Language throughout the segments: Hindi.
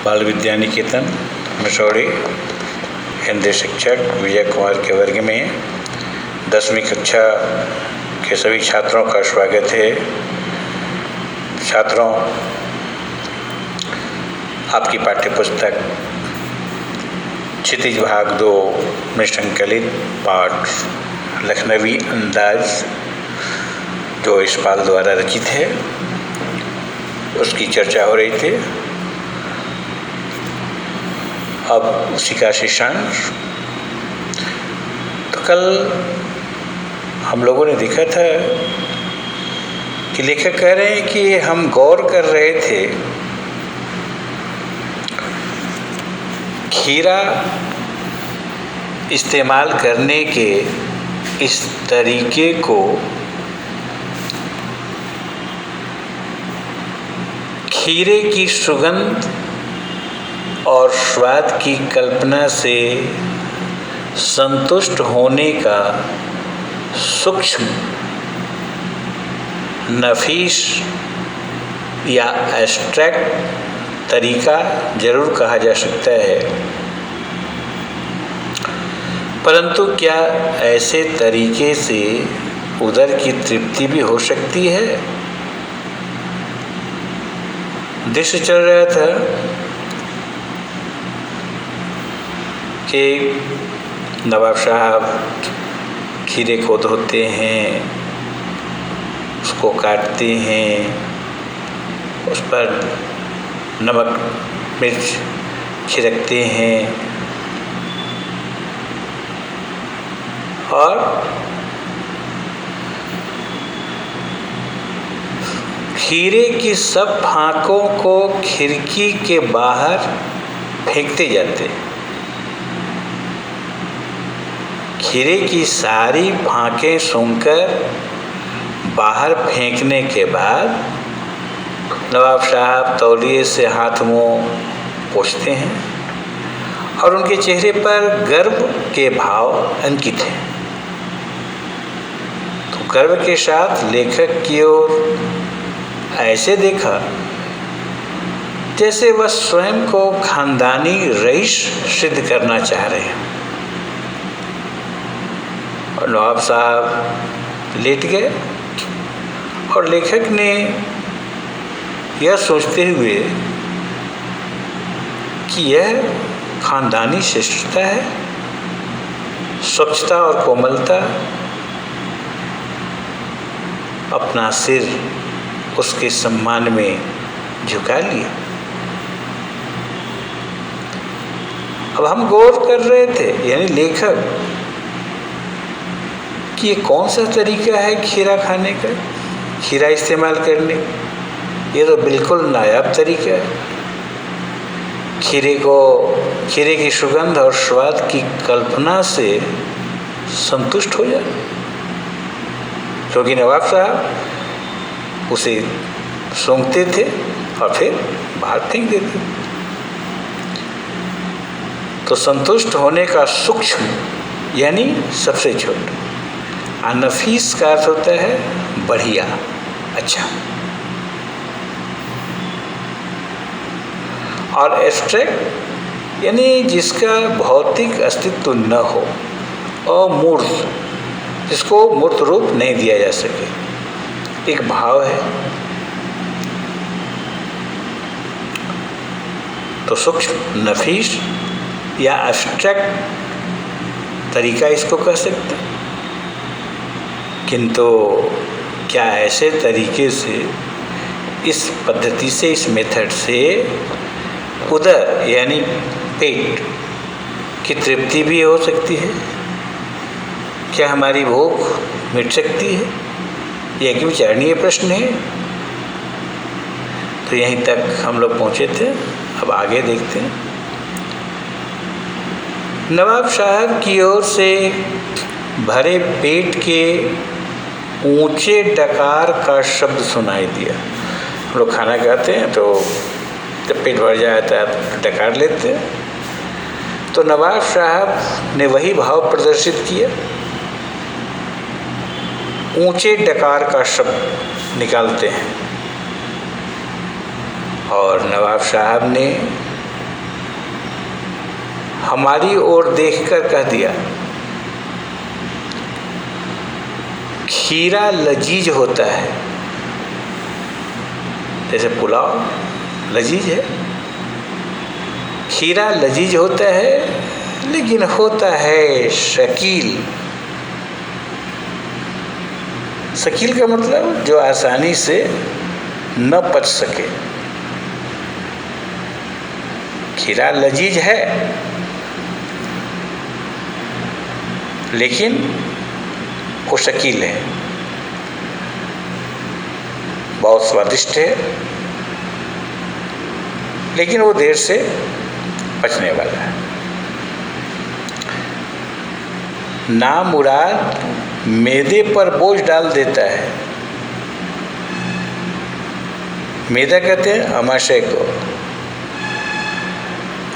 बाल विद्या निकेतन मसौढ़ी हिंदी शिक्षक विजय कुमार के वर्ग में 10वीं कक्षा के सभी छात्रों का स्वागत है। छात्रों, आपकी पाठ्यपुस्तक क्षितिज भाग 2 में संकलित पाठ लखनवी अंदाज जो यशपाल द्वारा रचित है उसकी चर्चा हो रही थी। अब उसी का शेषांश। तो कल हम लोगों ने देखा था कि लेखक कह रहे हैं कि हम गौर कर रहे थे खीरा इस्तेमाल करने के इस तरीके को खीरे की सुगंध और स्वाद की कल्पना से संतुष्ट होने का सूक्ष्म, नफीस या एब्स्ट्रैक्ट तरीका जरूर कहा जा सकता है, परंतु क्या ऐसे तरीके से उदर की तृप्ति भी हो सकती है? दृश्य चल रहा था कि नवाब साहब खीरे को धोते हैं, उसको काटते हैं, उस पर नमक मिर्च छिड़कते हैं और खीरे की सब फाँकों को खिड़की के बाहर फेंकते जाते। खीरे की सारी फाँकें सूंघकर बाहर फेंकने के बाद नवाब साहब तौलिए से हाथ मुँह पोंछते हैं और उनके चेहरे पर गर्व के भाव अंकित हैं। तो गर्व के साथ लेखक की ओर ऐसे देखा जैसे वह स्वयं को खानदानी रईस सिद्ध करना चाह रहे हैं। और नवाब साहब लेट गए और लेखक ने यह सोचते हुए कि यह खानदानी शिष्टता है, स्वच्छता और कोमलता, अपना सिर उसके सम्मान में झुका लिया। अब हम गौर कर रहे थे, यानी लेखक, कि ये कौन सा तरीका है खीरा खाने का, खीरा इस्तेमाल करने। ये तो बिल्कुल नायाब तरीका है। खीरे की सुगंध और स्वाद की कल्पना से संतुष्ट हो जाए, क्योंकि नवाब साहब उसे सूंघते थे और फिर बाहर फेंक देते। तो संतुष्ट होने का सूक्ष्म यानी सबसे छोटा, नफीस का अर्थ होता है बढ़िया, अच्छा, और एब्स्ट्रैक्ट यानी जिसका भौतिक अस्तित्व न हो, अमूर्त, जिसको मूर्त रूप नहीं दिया जा सके, एक भाव है। तो सूक्ष्म, नफीस या एब्स्ट्रैक्ट तरीका इसको कह सकते हैं। किंतु क्या ऐसे तरीके से, इस पद्धति से, इस मेथड से उदर यानी पेट की तृप्ति भी हो सकती है? क्या हमारी भूख मिट सकती है? यह एक विचारणीय प्रश्न है। तो यहीं तक हम लोग पहुँचे थे। अब आगे देखते हैं। नवाब साहब की ओर से भरे पेट के ऊंचे डकार का शब्द सुनाई दिया। हम लोग खाना खाते हैं तो जब पेट भर जाता है तो डकार लेते हैं। तो नवाब साहब ने वही भाव प्रदर्शित किया, ऊंचे डकार का शब्द निकालते हैं। और नवाब साहब ने हमारी ओर देखकर कह दिया, खीरा लजीज होता है। जैसे पुलाव लजीज है, खीरा लजीज होता है लेकिन होता है शकील। शकील का मतलब जो आसानी से न पच सके। खीरा लजीज है लेकिन वो शकील है, बहुत स्वादिष्ट है लेकिन वो देर से पचने वाला है। नामुराद मैदे पर बोझ डाल देता है। मैदा कहते हैं अमाशय को।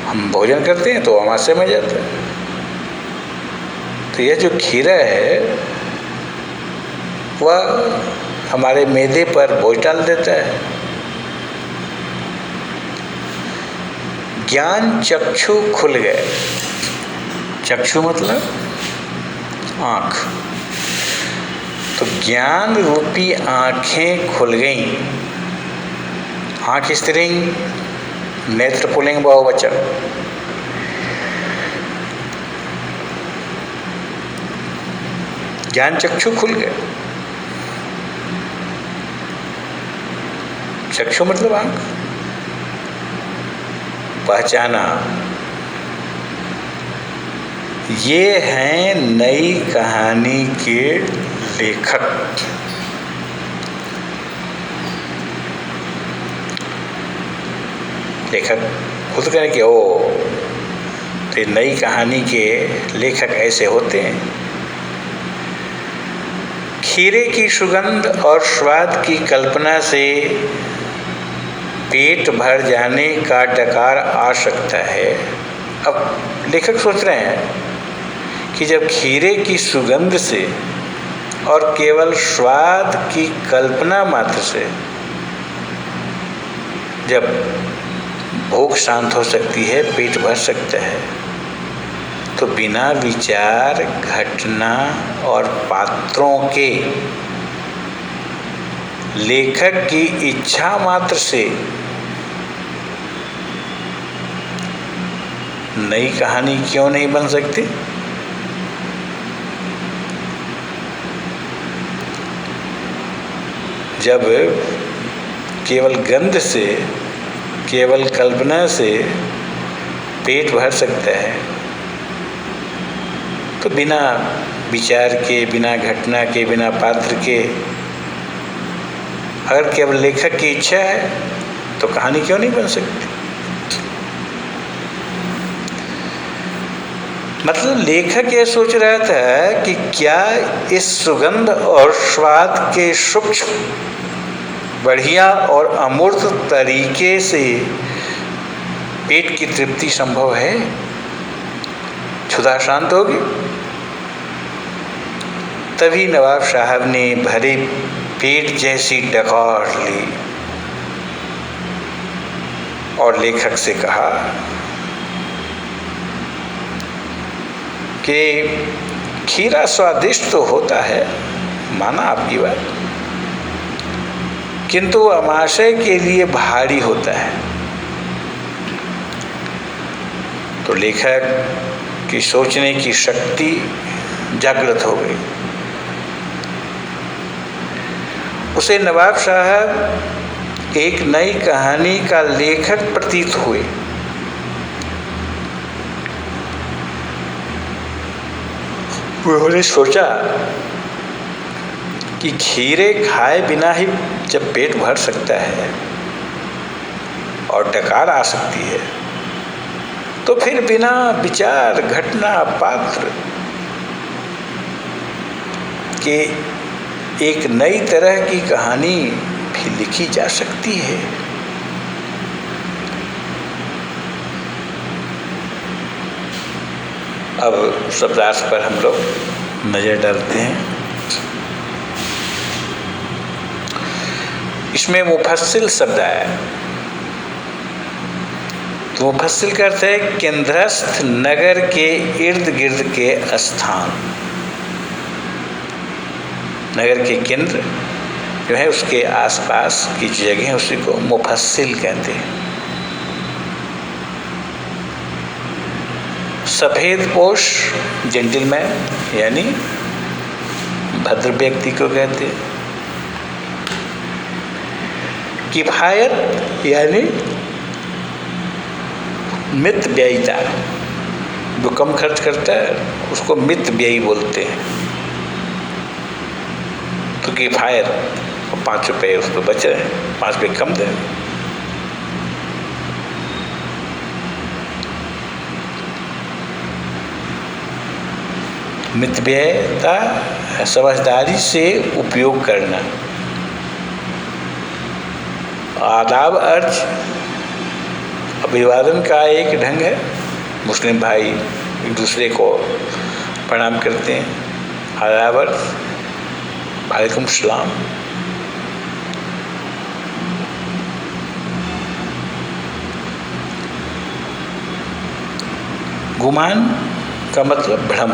हम भोजन करते हैं तो अमाशय में जाता है। तो यह जो खीरा है वह हमारे मैदे पर बोझ डाल देता है। ज्ञान चक्षु खुल गए। चक्षु मतलब आँख। तो ज्ञान रूपी आँखें खुल गईं। आँख स्त्रीलिंग, नेत्र पुल्लिंग बहुवचन। ज्ञान चक्षु खुल गए। चक्षु मतलब आँख। पहचाना, ये हैं नई कहानी के लेखक। लेखक खुद करें कि ओ, तो नई कहानी के लेखक ऐसे होते हैं। खीरे की सुगंध और स्वाद की कल्पना से पेट भर जाने का डकार आ सकता है। अब लेखक सोच रहे हैं कि जब खीरे की सुगंध से और केवल स्वाद की कल्पना मात्र से जब भूख शांत हो सकती है, पेट भर सकता है, तो बिना विचार, घटना और पात्रों के लेखक की इच्छा मात्र से नई कहानी क्यों नहीं बन सकती? जब केवल गंध से, केवल कल्पना से पेट भर सकता है, तो बिना विचार के, बिना घटना के, बिना पात्र के, अगर केवल लेखक की इच्छा है तो कहानी क्यों नहीं बन सकती? मतलब लेखक ये सोच रहा था कि क्या इस सुगंध और स्वाद के सूक्ष्म, बढ़िया और अमूर्त तरीके से पेट की तृप्ति संभव है? क्षुधा शांत होगी? तभी नवाब साहब ने भरे पेट जैसी डकार ली और लेखक से कहा कि खीरा स्वादिष्ट तो होता है, माना आपकी बात, किंतु अमाशय के लिए भारी होता है। तो लेखक की सोचने की शक्ति जागृत हो गई। उसे नवाब साहब एक नई कहानी का लेखक प्रतीत हुए। उन्होंने सोचा कि खीरे खाए बिना ही जब पेट भर सकता है और डकार आ सकती है, तो फिर बिना विचार, घटना, पात्र के एक नई तरह की कहानी भी लिखी जा सकती है। अब शब्दार्थ पर हम लोग नजर डालते हैं। इसमें मुफस्सिल शब्द आया। मुफस्सिल का अर्थ है केंद्रस्थ नगर के इर्द गिर्द के स्थान। नगर के केंद्र जो है उसके आसपास की जगह है, उसी को मुफस्सिल कहते हैं। सफ़ेद पोश जेंटलमैन यानी भद्र व्यक्ति को कहते हैं। किफायत यानी मित व्ययिता, जो कम खर्च करता है उसको मित व्ययी बोलते हैं। तो किफायत 5 रुपये उसको बच रहे हैं, 5 रुपये कम दें। मितव्ययता समझदारी से उपयोग करना। आदाब अर्थ अभिवादन का एक ढंग है। मुस्लिम भाई एक दूसरे को प्रणाम करते हैं। आदाब अर्थ वालेकुम सलाम। गुमान का मतलब भ्रम।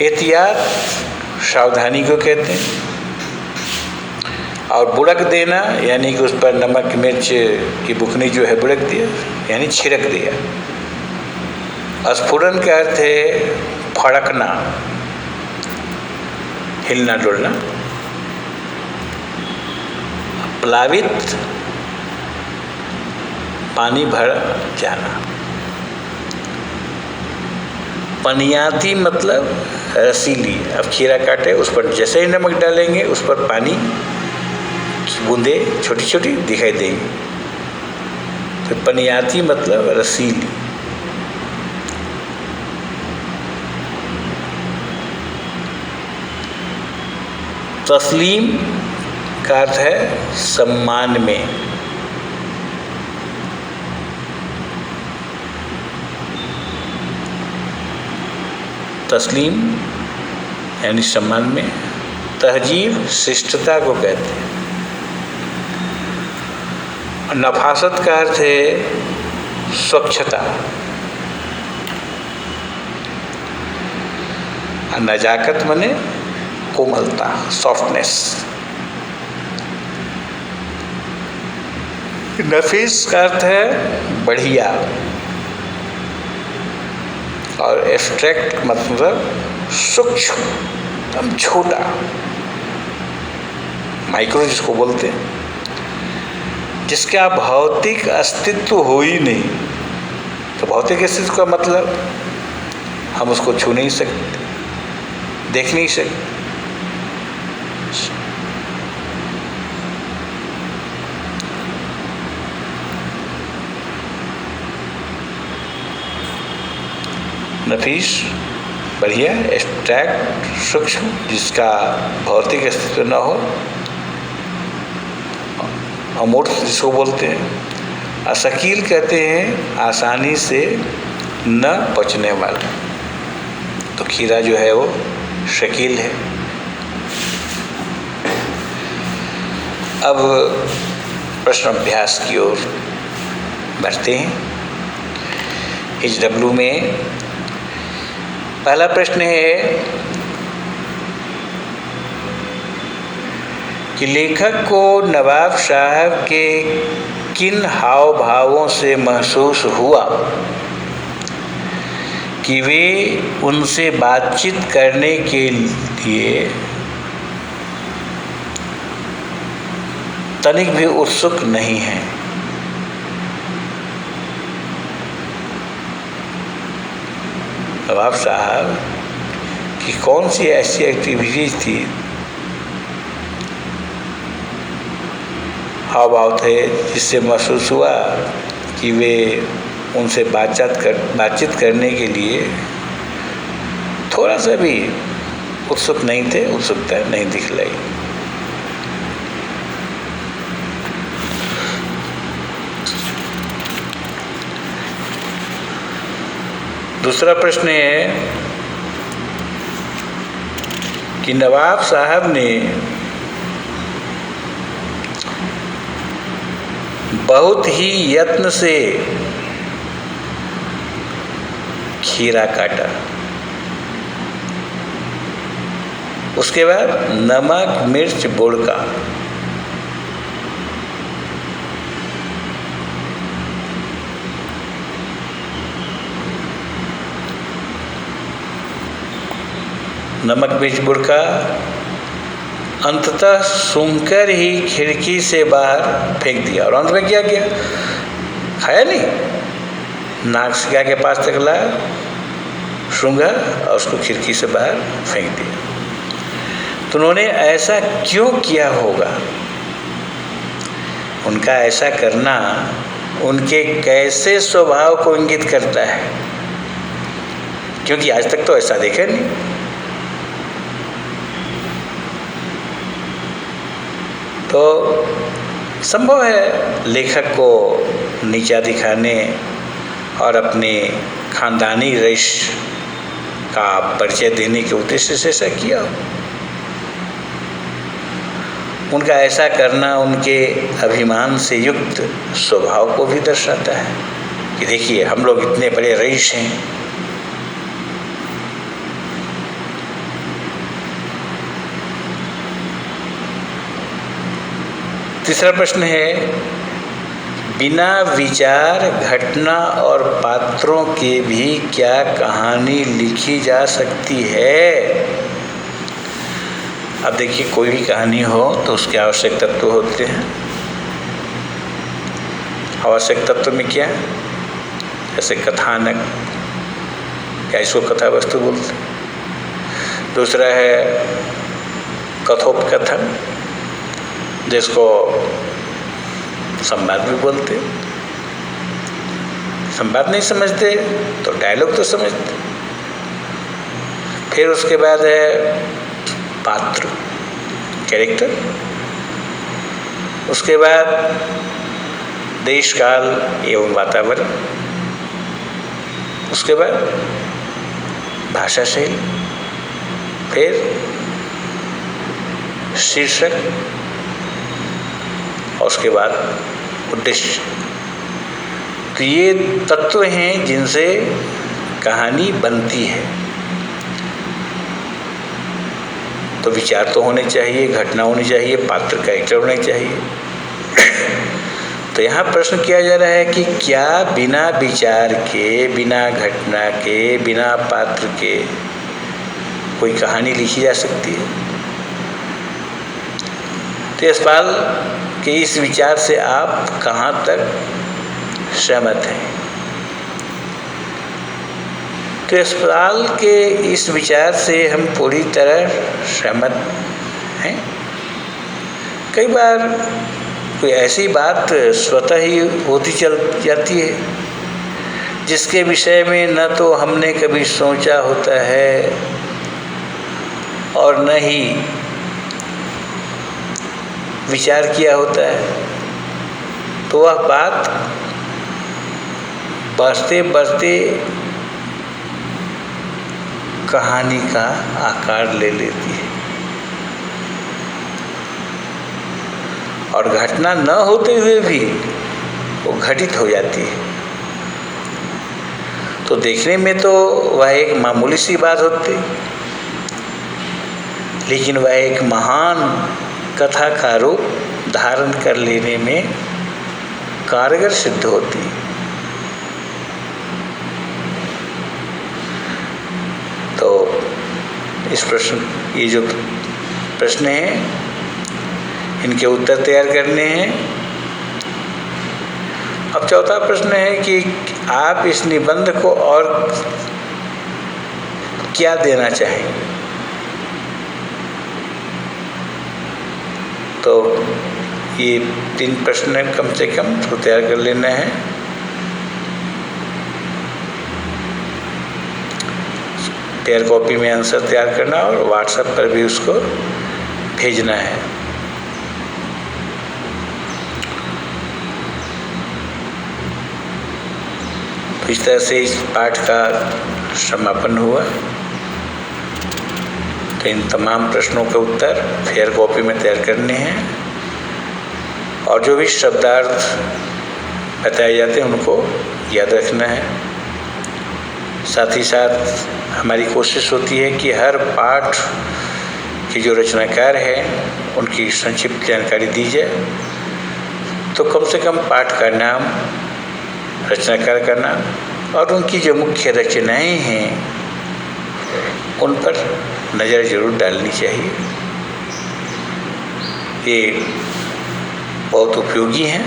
एहतियात सावधानी को कहते हैं। और बुड़क देना यानी कि उस पर नमक मिर्च की बुकनी जो है बुड़क दिया यानी छिड़क दिया। स्फुरन का अर्थ है फड़कना, हिलना डुलना। प्लावित पानी भर जाना। पनियाती मतलब रसीली। अब खीरा काटे उस पर जैसे ही नमक डालेंगे उस पर पानी की बूंदें छोटी छोटी दिखाई देंगी, तो पनियाती मतलब रसीली। तस्लीम का अर्थ है सम्मान में। तस्लीम यानी सम्मान में। तहजीब शिष्टता को कहते हैं। और नफासत का अर्थ है स्वच्छता। और नजाकत माने कोमलता, सॉफ्टनेस। नफीस का अर्थ है बढ़िया। और एब्स्ट्रैक्ट मतलब सूक्ष्म, एकदम छोटा, माइक्रो जिसको बोलते हैं, जिसका भौतिक अस्तित्व हो ही नहीं। तो भौतिक अस्तित्व का मतलब हम उसको छू नहीं सकते, देख नहीं सकते। नफीस बढ़िया, एब्स्ट्रैक्ट सूक्ष्म, जिसका भौतिक अस्तित्व न हो। अमूर्त जिसको बोलते हैं। असकील कहते हैं आसानी से न पचने वाला। तो खीरा जो है वो शकील है। अब प्रश्न अभ्यास की ओर बढ़ते हैं। HW में पहला प्रश्न है कि लेखक को नवाब साहब के किन हाव भावों से महसूस हुआ कि वे उनसे बातचीत करने के लिए तनिक भी उत्सुक नहीं हैं। नवाब साहब की कौन सी ऐसी एक्टिविटीज थी, हाव भाव थे, जिससे महसूस हुआ कि वे उनसे बातचीत करने के लिए थोड़ा सा भी उत्सुक नहीं थे, उत्सुकता नहीं दिखलाई। दूसरा प्रश्न है कि नवाब साहब ने बहुत ही यत्न से खीरा काटा। उसके बाद नमक मिर्च बुड़का। नमक मिर्च बुड़का अंततः सूंघकर ही खिड़की से बाहर फेंक दिया। और अंत में क्या किया? खाया नहीं, नाक से के पास तक लाया, सूंघा और उसको खिड़की से बाहर फेंक दिया। तो उन्होंने ऐसा क्यों किया होगा? उनका ऐसा करना उनके कैसे स्वभाव को इंगित करता है? क्योंकि आज तक तो ऐसा देखा नहीं। तो संभव है लेखक को नीचा दिखाने और अपने खानदानी रईस का परिचय देने के उद्देश्य से ऐसा किया। उनका ऐसा करना उनके अभिमान से युक्त स्वभाव को भी दर्शाता है कि देखिए हम लोग इतने बड़े रईस हैं। तीसरा प्रश्न है, बिना विचार घटना और पात्रों के भी क्या कहानी लिखी जा सकती है? अब देखिए, कोई भी कहानी हो तो उसके आवश्यक तत्व होते हैं। आवश्यक तत्व में क्या है? जैसे कथानक, या इसको कथा वस्तु बोलते हैं। दूसरा है कथोपकथन, जिसको संवाद भी बोलते। संवाद नहीं समझते तो डायलॉग तो समझते। फिर उसके बाद है पात्र, कैरेक्टर। उसके बाद देश काल एवं वातावरण। उसके बाद भाषा शैली। फिर शीर्षक और उसके बाद उद्देश्य। तो ये तत्व हैं जिनसे कहानी बनती है। तो विचार तो होने चाहिए, घटना होनी चाहिए, पात्र कैरेक्टर होने चाहिए। तो यहाँ प्रश्न किया जा रहा है कि क्या बिना विचार के, बिना घटना के, बिना पात्र के कोई कहानी लिखी जा सकती है? तो इस सवाल के इस विचार से आप कहाँ तक सहमत हैं? तो इस सवाल के इस विचार से हम पूरी तरह सहमत हैं। कई बार कोई ऐसी बात स्वतः ही होती चल जाती है जिसके विषय में न तो हमने कभी सोचा होता है और न ही विचार किया होता है। तो वह बात बढ़ते बढ़ते कहानी का आकार ले लेती है और घटना न होते हुए भी वो घटित हो जाती है। तो देखने में तो वह एक मामूली सी बात होती, लेकिन वह एक महान कथा का रूप धारण कर लेने में कारगर सिद्ध होती है। तो इस प्रश्न, ये जो प्रश्न हैं, इनके उत्तर तैयार करने हैं। अब चौथा प्रश्न है कि आप इस निबंध को और क्या देना चाहेंगे? तो ये 3 प्रश्न कम से कम तो तैयार कर लेना है। पेयर कॉपी में आंसर तैयार करना और व्हाट्सएप पर भी उसको भेजना है। तो इस तरह से इस पाठ का समापन हुआ। तो इन तमाम प्रश्नों के उत्तर फेयर कॉपी में तैयार करने हैं और जो भी शब्दार्थ बताए जाते हैं उनको याद रखना है। साथ ही साथ हमारी कोशिश होती है कि हर पाठ के जो रचनाकार हैं उनकी संक्षिप्त जानकारी दी जाए। तो कम से कम पाठ का नाम, रचनाकार का नाम और उनकी जो मुख्य रचनाएं हैं उन पर नज़र ज़रूर डालनी चाहिए। ये बहुत उपयोगी हैं।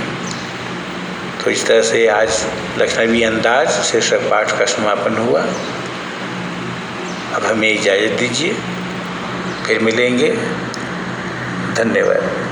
तो इस तरह से आज लखनवी अंदाज शीर्षक पाठ का समापन हुआ। अब हमें इजाज़त दीजिए, फिर मिलेंगे। धन्यवाद।